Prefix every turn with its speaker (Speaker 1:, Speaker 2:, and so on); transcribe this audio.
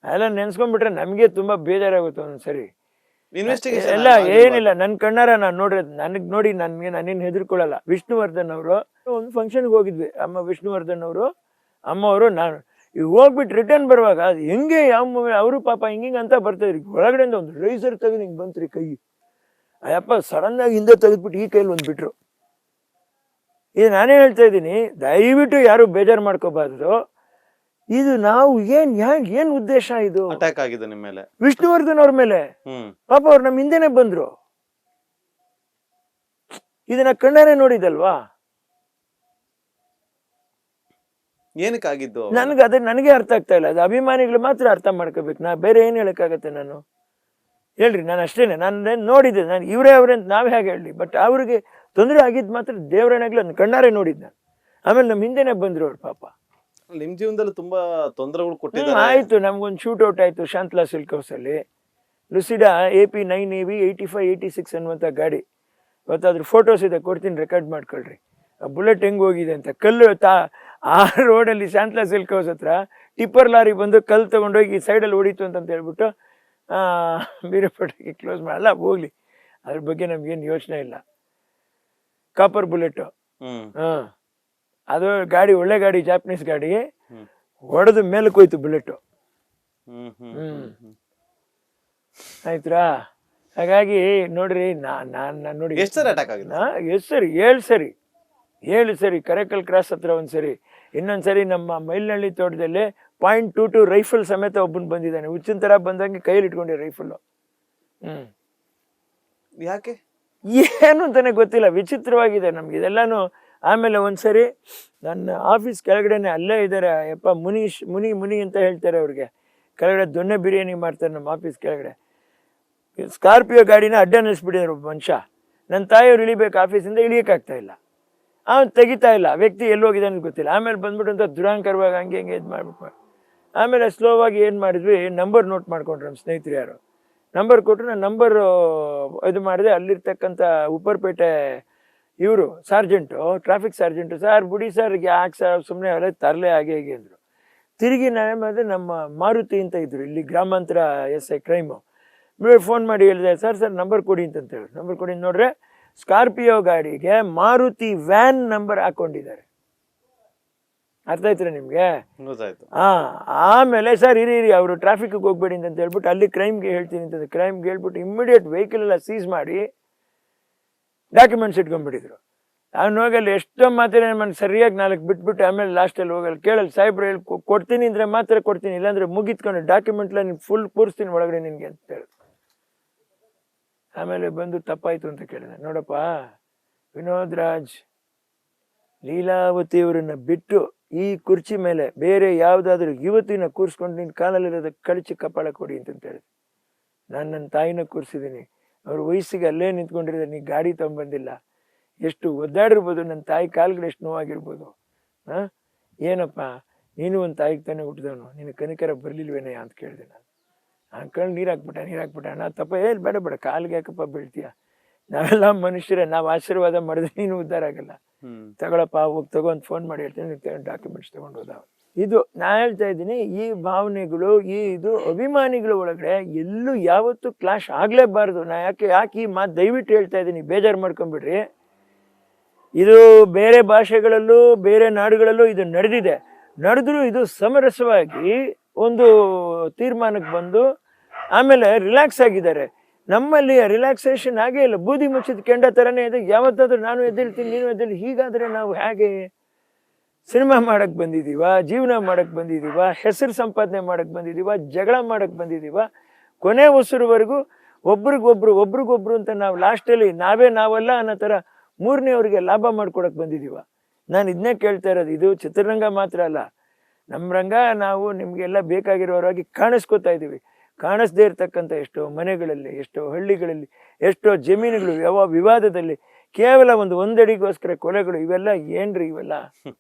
Speaker 1: ಅದೆಲ್ಲ ನೆನ್ಸ್ಕೊಂಡ್ಬಿಟ್ರೆ ನಮಗೆ ತುಂಬಾ ಬೇಜಾರಾಗುತ್ತೆ ಒಂದ್ಸರಿ.
Speaker 2: ಇನ್ವೆಸ್ಟಿಗೇಷನ್
Speaker 1: ಎಲ್ಲ ಏನಿಲ್ಲ, ನನ್ ಕಣ್ಣಾರ ನಾನು ನೋಡಿರೋದು. ನನಗ್ ನೋಡಿ ನಾನೇನು ಹೆದರ್ಕೊಳ್ಳಲ್ಲ. ವಿಷ್ಣುವರ್ಧನ್ ಅವರು ಒಂದು ಫಂಕ್ಷನ್ಗೆ ಹೋಗಿದ್ವಿ, ಅಮ್ಮ ವಿಷ್ಣುವರ್ಧನ್ ಅವರು ಅಮ್ಮವರು ನಾನು. ಈಗ ಹೋಗ್ಬಿಟ್ಟು ರಿಟರ್ನ್ ಬರುವಾಗ ಅದು ಹೆಂಗೆ ಯಾವ ಅವರು ಪಾಪ ಹಿಂಗಿಂಗ್ ಅಂತ ಬರ್ತಾಯಿದ್ರಿ, ಒಳಗಡೆಯಿಂದ ಒಂದು ರೈಸರ್ ತೆಗೆದು ಹಿಂಗೆ ಬಂತ್ರಿ ಕೈ. ಅಯ್ಯಪ್ಪ ಸಡನ್ ಆಗಿ ಹಿಂದೆ ತೆಗೆದ್ಬಿಟ್ಟು ಈ ಕೈಲಿ ಒಂದು ಬಿಟ್ರು. ಇದು ನಾನೇ ಹೇಳ್ತಾ ಇದ್ದೀನಿ, ದಯವಿಟ್ಟು ಯಾರು ಬೇಜಾರು ಮಾಡ್ಕೋಬಾರ್ದು. ಇದು ನಾವು ಏನ್ ಉದ್ದೇಶ? ಇದು
Speaker 2: ಅಟ್ಯಾಕ್ ಆಗಿದೆ ನಿಮ್ಮ ಮೇಲೆ,
Speaker 1: ವಿಷ್ಣುವರ್ಧನ್ ಅವ್ರ ಮೇಲೆ. ಪಾಪ ಅವ್ರು ನಮ್ಮ ಹಿಂದೆನೆ ಬಂದ್ರು. ಇದನ್ನ ಕಣ್ಣಾರೆ ನೋಡಿದಲ್ವಾ.
Speaker 2: ಏನಕ್ಕಾಗಿದ್ದು
Speaker 1: ನನಗೆ ಅರ್ಥ ಆಗ್ತಾ ಇಲ್ಲ. ಅದು ಅಭಿಮಾನಿಗಳು ಮಾತ್ರ ಅರ್ಥ ಮಾಡ್ಕೋಬೇಕು. ನಾ ಬೇರೆ ಏನ್ ಹೇಳಕ್ಕಾಗತ್ತೆ? ನಾನು ಹೇಳ್ರಿ, ನಾನು ಅಷ್ಟೇನೆ, ನಾನು ನೋಡಿದ್ದೆ. ನಾನು ಇವರೇ ಅವ್ರೆ ಅಂತ ನಾವೇ ಹೇಗೆ ಹೇಳಿ, ಬಟ್ ಅವ್ರಿಗೆ ತೊಂದರೆ ಆಗಿದ್ ಮಾತ್ರ ದೇವರನಾಗ್ಲಿ ನನ್ನ ಕಣ್ಣಾರೆ ನೋಡಿದ್ ನಾನು. ಆಮೇಲೆ ನಮ್ಮ ಹಿಂದೆನೆ ಬಂದ್ರು ಅವ್ರು ಪಾಪ.
Speaker 2: ನಿಮ್ ಜೀವನದಲ್ಲಿ ತುಂಬಾ ತೊಂದರೆಗಳು ಕೊಟ್ಟಿದ್ದಾರೆ.
Speaker 1: ಆಯ್ತು, ನಮ್ಗೊಂದು ಶೂಟ್ ಔಟ್ ಆಯ್ತು ಶಾಂತಲಾ ಸಿಲ್ಕ್ ಹೌಸ್ ಅಲ್ಲಿ. ಲುಸಿಡಾ AP9AV 8586 ಅನ್ನುವಂಥ ಗಾಡಿ. ಇವತ್ತಾದ್ರೂ ಫೋಟೋಸ್ ಇದೆ, ಕೊಡ್ತೀನಿ, ರೆಕಾರ್ಡ್ ಮಾಡ್ಕೊಳ್ರಿ. ಆ ಬುಲೆಟ್ ಹೆಂಗ್ ಹೋಗಿದೆ ಅಂತ. ಕಲ್ಲು ಆ ರೋಡಲ್ಲಿ ಶಾಂತಲಾ ಸಿಲ್ಕ್ ಹೌಸ್ ಹತ್ರ ಟಿಪ್ಪರ್ ಲಾರಿ ಬಂದು ಕಲ್ಲು ತಗೊಂಡೋಗಿ ಸೈಡಲ್ಲಿ ಹೊಡಿತು ಅಂತ ಹೇಳ್ಬಿಟ್ಟು ಬೀರಪಟ್ಟಿಗೆ ಕ್ಲೋಸ್ ಮಾಡಲ್ಲ. ಹೋಗ್ಲಿ, ಅದ್ರ ಬಗ್ಗೆ ನಮ್ಗೇನು ಯೋಚನೆ ಇಲ್ಲ. ಕಾಪರ್ ಬುಲೆಟ್, ಅದು ಗಾಡಿ ಒಳ್ಳೆ ಗಾಡಿ, ಜಾಪನೀಸ್ ಗಾಡಿ. ಹೊಡೆದು ಮೇಲಕ್ಕೆ ಹೋಯ್ತು ಬುಲೆಟ್. ಆಯ್ತಾ? ಹಾಗಾಗಿ ನೋಡ್ರಿ, ನಾನು ನೋಡಿ
Speaker 2: ಎಷ್ಟು ಸರಿ ಅಟ್ಯಾಕ್ ಆಗಿದೆ?
Speaker 1: ಎಷ್ಟು ಸರಿ? 7 ಸರಿ ಕರೆಕಲ್ ಕ್ರಾಸ್ ಹತ್ರ ಒಂದ್ಸರಿ, ಇನ್ನೊಂದ್ಸರಿ ನಮ್ಮ ಮೈಲ್ನಳ್ಳಿ ತೋಟದಲ್ಲಿ .22 ರೈಫಲ್ ಸಮೇತ ಒಬ್ಬನ್ ಬಂದಿದ್ದಾನೆ. ಹುಚ್ಚಿನ ತರ ಬಂದಂಗೆ ಕೈಯಲ್ಲಿ ಇಟ್ಕೊಂಡೆ ರೈಫಲ್.
Speaker 2: ಯಾಕೆ
Speaker 1: ಏನು ಅಂತಾನೆ ಗೊತ್ತಿಲ್ಲ, ವಿಚಿತ್ರವಾಗಿದೆ ನಮ್ಗೆ ಇದೆಲ್ಲಾನು. ಆಮೇಲೆ ಒಂದ್ಸರಿ ನನ್ನ ಆಫೀಸ್ ಕೆಳಗಡೆನೆ ಅಲ್ಲೇ ಇದ್ದಾರೆ ಯಪ್ಪ, ಮುನಿ ಅಂತ ಹೇಳ್ತಾರೆ ಅವ್ರಿಗೆ. ಕೆಳಗಡೆ ದೊಣ್ಣೆ ಬಿರಿಯಾನಿ ಮಾಡ್ತಾರೆ ನಮ್ಮ ಆಫೀಸ್ ಕೆಳಗಡೆ. ಸ್ಕಾರ್ಪಿಯೋ ಗಾಡಿನ ಅಡ್ಡ ನಿಲ್ಲಿಸ್ಬಿಟ್ಟಿದ್ರು ಒಬ್ಬ ಮನುಷ್ಯ. ನನ್ನ ತಾಯಿಯವ್ರು ಇಳಿಬೇಕು ಆಫೀಸಿಂದ, ಇಳಿಯೋಕ್ಕಾಗ್ತಾ ಇಲ್ಲ. ಅವನು ತೆಗಿತಾ ಇಲ್ಲ, ವ್ಯಕ್ತಿ ಎಲ್ಲೋಗಿದೆ ಅಂತ ಗೊತ್ತಿಲ್ಲ. ಆಮೇಲೆ ಬಂದ್ಬಿಟ್ಟು ಅಂತ ದುರಾಂಕರವಾಗಿ ಹಂಗೆ ಇದು ಮಾಡ್ಬಿಟ್ಟು ಆಮೇಲೆ ಸ್ಲೋವಾಗಿ ಏನು ಮಾಡಿದ್ವಿ, ನಂಬರ್ ನೋಟ್ ಮಾಡ್ಕೊಂಡ್ರು ನಮ್ಮ ಸ್ನೇಹಿತರು ಯಾರು. ನಂಬರ್ ಕೊಟ್ಟರು, ನಾನು ನಂಬರು ಇದು ಮಾಡಿದೆ. ಅಲ್ಲಿರ್ತಕ್ಕಂಥ ಉಪ್ಪರ್ಪೇಟೆ ಇವರು ಸಾರ್ಜೆಂಟು, ಟ್ರಾಫಿಕ್ ಸಾರ್ಜೆಂಟು, ಸರ್ ಬಿಡಿ ಸರ್, ಯಾಕೆ ಸರ್ ಸುಮ್ಮನೆ ಅವರೇ ತರಲೆ ಹಾಗೆ ಹೀಗೆ ಅಂದರು. ತಿರುಗಿ ನಾನೇ ಮಾಡಿದೆ, ನಮ್ಮ ಮಾರುತಿ ಅಂತ ಇದ್ರು ಇಲ್ಲಿ ಗ್ರಾಮಾಂತರ SI ಕ್ರೈಮು. ಫೋನ್ ಮಾಡಿ ಹೇಳಿದೆ, ಸರ್ ನಂಬರ್ ಕೊಡಿ ಅಂತ ಹೇಳಿ. ನಂಬರ್ ಕೊಡಿ, ನೋಡ್ರೆ ಸ್ಕಾರ್ಪಿಯೋ ಗಾಡಿಗೆ ಮಾರುತಿ ವ್ಯಾನ್ ನಂಬರ್ ಹಾಕೊಂಡಿದ್ದಾರೆ. ಅರ್ಥ ಆಯ್ತು ನಿಮ್ಗೆ? ಆಮೇಲೆ ಸರ್ ಇರಿ ಅವರು ಟ್ರಾಫಿಕ್ಗೆ ಹೋಗ್ಬೇಡಿ ಅಂತ ಹೇಳ್ಬಿಟ್ಟು ಅಲ್ಲಿ ಕ್ರೈಮ್ಗೆ ಹೇಳ್ತೀನಿ ಅಂತ ಕ್ರೈಮ್ಗೆ ಹೇಳ್ಬಿಟ್ಟು ಇಮ್ಮಿಡಿಯೇಟ್ ವೆಹಿಕಲ್ ಎಲ್ಲ ಸೀಸ್ ಮಾಡಿ ಡಾಕ್ಯುಮೆಂಟ್ಸ್ ಇಟ್ಕೊಂಡ್ಬಿಟ್ಟಿದ್ರು. ಅವ್ನು ಹೋಗಲ್ಲಿ ಎಷ್ಟೋ ಮಾತ್ರ ಮನೆ ಸರಿಯಾಗಿ 4 ಬಿಟ್ಬಿಟ್ಟು ಆಮೇಲೆ ಲಾಸ್ಟಲ್ಲಿ ಹೋಗಲ್ಲ, ಕೇಳಲ್ಲ, ಸಾಹೇಬ್ರು ಹೇಳಿ ಕೊಡ್ತೀನಿ ಅಂದರೆ ಮಾತ್ರ ಕೊಡ್ತೀನಿ, ಇಲ್ಲಾಂದ್ರೆ ಮುಗಿತ್ಕೊಂಡು ಡಾಕ್ಯುಮೆಂಟ್ಲ ನೀನು ಫುಲ್ ಕೂರಿಸ್ತೀನಿ ಒಳಗಡೆ ನಿನಗೆ ಅಂತ ಹೇಳಿ. ಆಮೇಲೆ ಬಂದು ತಪ್ಪಾಯ್ತು ಅಂತ ಕೇಳಿದೆ. ನೋಡಪ್ಪ ವಿನೋದ್ ರಾಜ್, ಲೀಲಾವತಿಯವರನ್ನ ಬಿಟ್ಟು ಈ ಕುರ್ಚಿ ಮೇಲೆ ಬೇರೆ ಯಾವುದಾದ್ರೂ ಯುವತಿನ ಕೂರಿಸ್ಕೊಂಡು ನಿನ್ನ ಕಾಲಲ್ಲಿರೋದ ಕಳಚಿ ಕಪಾಳ ಕೊಡಿ ಅಂತ ಹೇಳಿದೆ. ನಾನು ನನ್ನ ತಾಯಿನ ಕೂರಿಸಿದ್ದೀನಿ, ಅವ್ರ ವಯಸ್ಸಿಗೆ ಅಲ್ಲೇ ನಿಂತ್ಕೊಂಡಿರೋದು, ನೀ ಗಾಡಿ ತಗೊಂಡ್ಬಂದಿಲ್ಲ, ಎಷ್ಟು ಒದ್ದಾಡಿರ್ಬೋದು, ನನ್ನ ತಾಯಿ ಕಾಲ್ಗಳು ಎಷ್ಟು ನೋವಾಗಿರ್ಬೋದು. ಏನಪ್ಪ ನೀನು ಒಂದು ತಾಯಿಗೆ ತಾನೇ ಹುಟ್ಟಿದವನು, ನಿನ್ನ ಕನಿಕರ ಬರಲಿಲ್ವೇನಯ್ಯ ಅಂತ ಕೇಳಿದೆ ನಾನು. ಕಣ್ಣು ನೀರು ಹಾಕ್ಬಿಟ್ಟ. ನಾ ತಪ್ಪ ಬೇಡ ಕಾಲಿಗೆ ಯಾಕಪ್ಪ ಬೀಳ್ತೀಯ, ನಾವೆಲ್ಲ ಮನುಷ್ಯರೇ, ನಾವು ಆಶೀರ್ವಾದ ಮಾಡಿದ್ರೆ ನೀನು ಉದ್ಧಾರ ಆಗಲ್ಲ. ತಗೊಳಪ್ಪ, ಹೋಗಿ ತಗೊಂಡು ಫೋನ್ ಮಾಡಿ ಹೇಳ್ತೀನಿ, ಡಾಕ್ಯುಮೆಂಟ್ಸ್ ತಗೊಂಡು ಹೋದ. ಇದು ನಾ ಹೇಳ್ತಾ ಇದ್ದೀನಿ, ಈ ಭಾವನೆಗಳು, ಇದು ಅಭಿಮಾನಿಗಳ ಒಳಗಡೆ ಎಲ್ಲೂ ಯಾವತ್ತೂ ಕ್ಲಾಶ್ ಆಗಲೇಬಾರ್ದು. ನಾ ಯಾಕೆ ಈ ಮಾತು ದಯವಿಟ್ಟು ಹೇಳ್ತಾ ಇದ್ದೀನಿ, ಬೇಜಾರು ಮಾಡ್ಕೊಂಬಿಡ್ರಿ. ಇದು ಬೇರೆ ಭಾಷೆಗಳಲ್ಲೂ ಬೇರೆ ನಾಡುಗಳಲ್ಲೂ ಇದು ನಡೆದ್ರೂ ಇದು ಸಮರಸವಾಗಿ ಒಂದು ತೀರ್ಮಾನಕ್ಕೆ ಬಂದು ಆಮೇಲೆ ರಿಲ್ಯಾಕ್ಸ್ ಆಗಿದ್ದಾರೆ. ನಮ್ಮಲ್ಲಿ ರಿಲ್ಯಾಕ್ಸೇಷನ್ ಆಗೇ ಇಲ್ಲ, ಬೂದಿ ಮುಚ್ಚಿದ ಕೆಂಡ ಥರನೇ ಇದೆ. ಯಾವತ್ತಾದ್ರೂ ನಾನು ಎದ್ದೇಳ್ತೀನಿ, ನೀನು ಎದ್ದೇಳಿ, ಹೀಗಾದರೆ ನಾವು ಹೇಗೆ ಸಿನಿಮಾ ಮಾಡಕ್ಕೆ ಬಂದಿದ್ದೀವ, ಜೀವನ ಮಾಡಕ್ಕೆ ಬಂದಿದ್ದೀವ, ಹೆಸರು ಸಂಪಾದನೆ ಮಾಡಕ್ಕೆ ಬಂದಿದ್ದೀವ, ಜಗಳ ಮಾಡಕ್ಕೆ ಬಂದಿದ್ದೀವ, ಕೊನೆ ಉಸಿರುವರೆಗೂ ಒಬ್ರಿಗೊಬ್ರು ಅಂತ ನಾವು ಲಾಸ್ಟಲ್ಲಿ ನಾವಲ್ಲ ಅನ್ನೋ ಥರ ಮೂರನೇವ್ರಿಗೆ ಲಾಭ ಮಾಡ್ಕೊಡಕ್ಕೆ ಬಂದಿದ್ದೀವ. ನಾನು ಇದನ್ನೇ ಕೇಳ್ತಾ ಇರೋದು. ಇದು ಚಿತ್ರರಂಗ ಮಾತ್ರ ಅಲ್ಲ, ನಮ್ಮ ರಂಗ ನಾವು ನಿಮಗೆಲ್ಲ ಬೇಕಾಗಿರೋರಾಗಿ ಕಾಣಿಸ್ಕೋತಾ ಇದ್ದೀವಿ. ಕಾಣಿಸ್ದೇ ಇರ್ತಕ್ಕಂಥ ಎಷ್ಟೋ ಮನೆಗಳಲ್ಲಿ, ಎಷ್ಟೋ ಹಳ್ಳಿಗಳಲ್ಲಿ, ಎಷ್ಟೋ ಜಮೀನುಗಳು ಯಾವ ವಿವಾದದಲ್ಲಿ ಕೇವಲ ಒಂದಡಿಗೋಸ್ಕರ ಕೊಲೆಗಳು, ಇವೆಲ್ಲ ಏನ್ರಿ ಇವೆಲ್ಲ?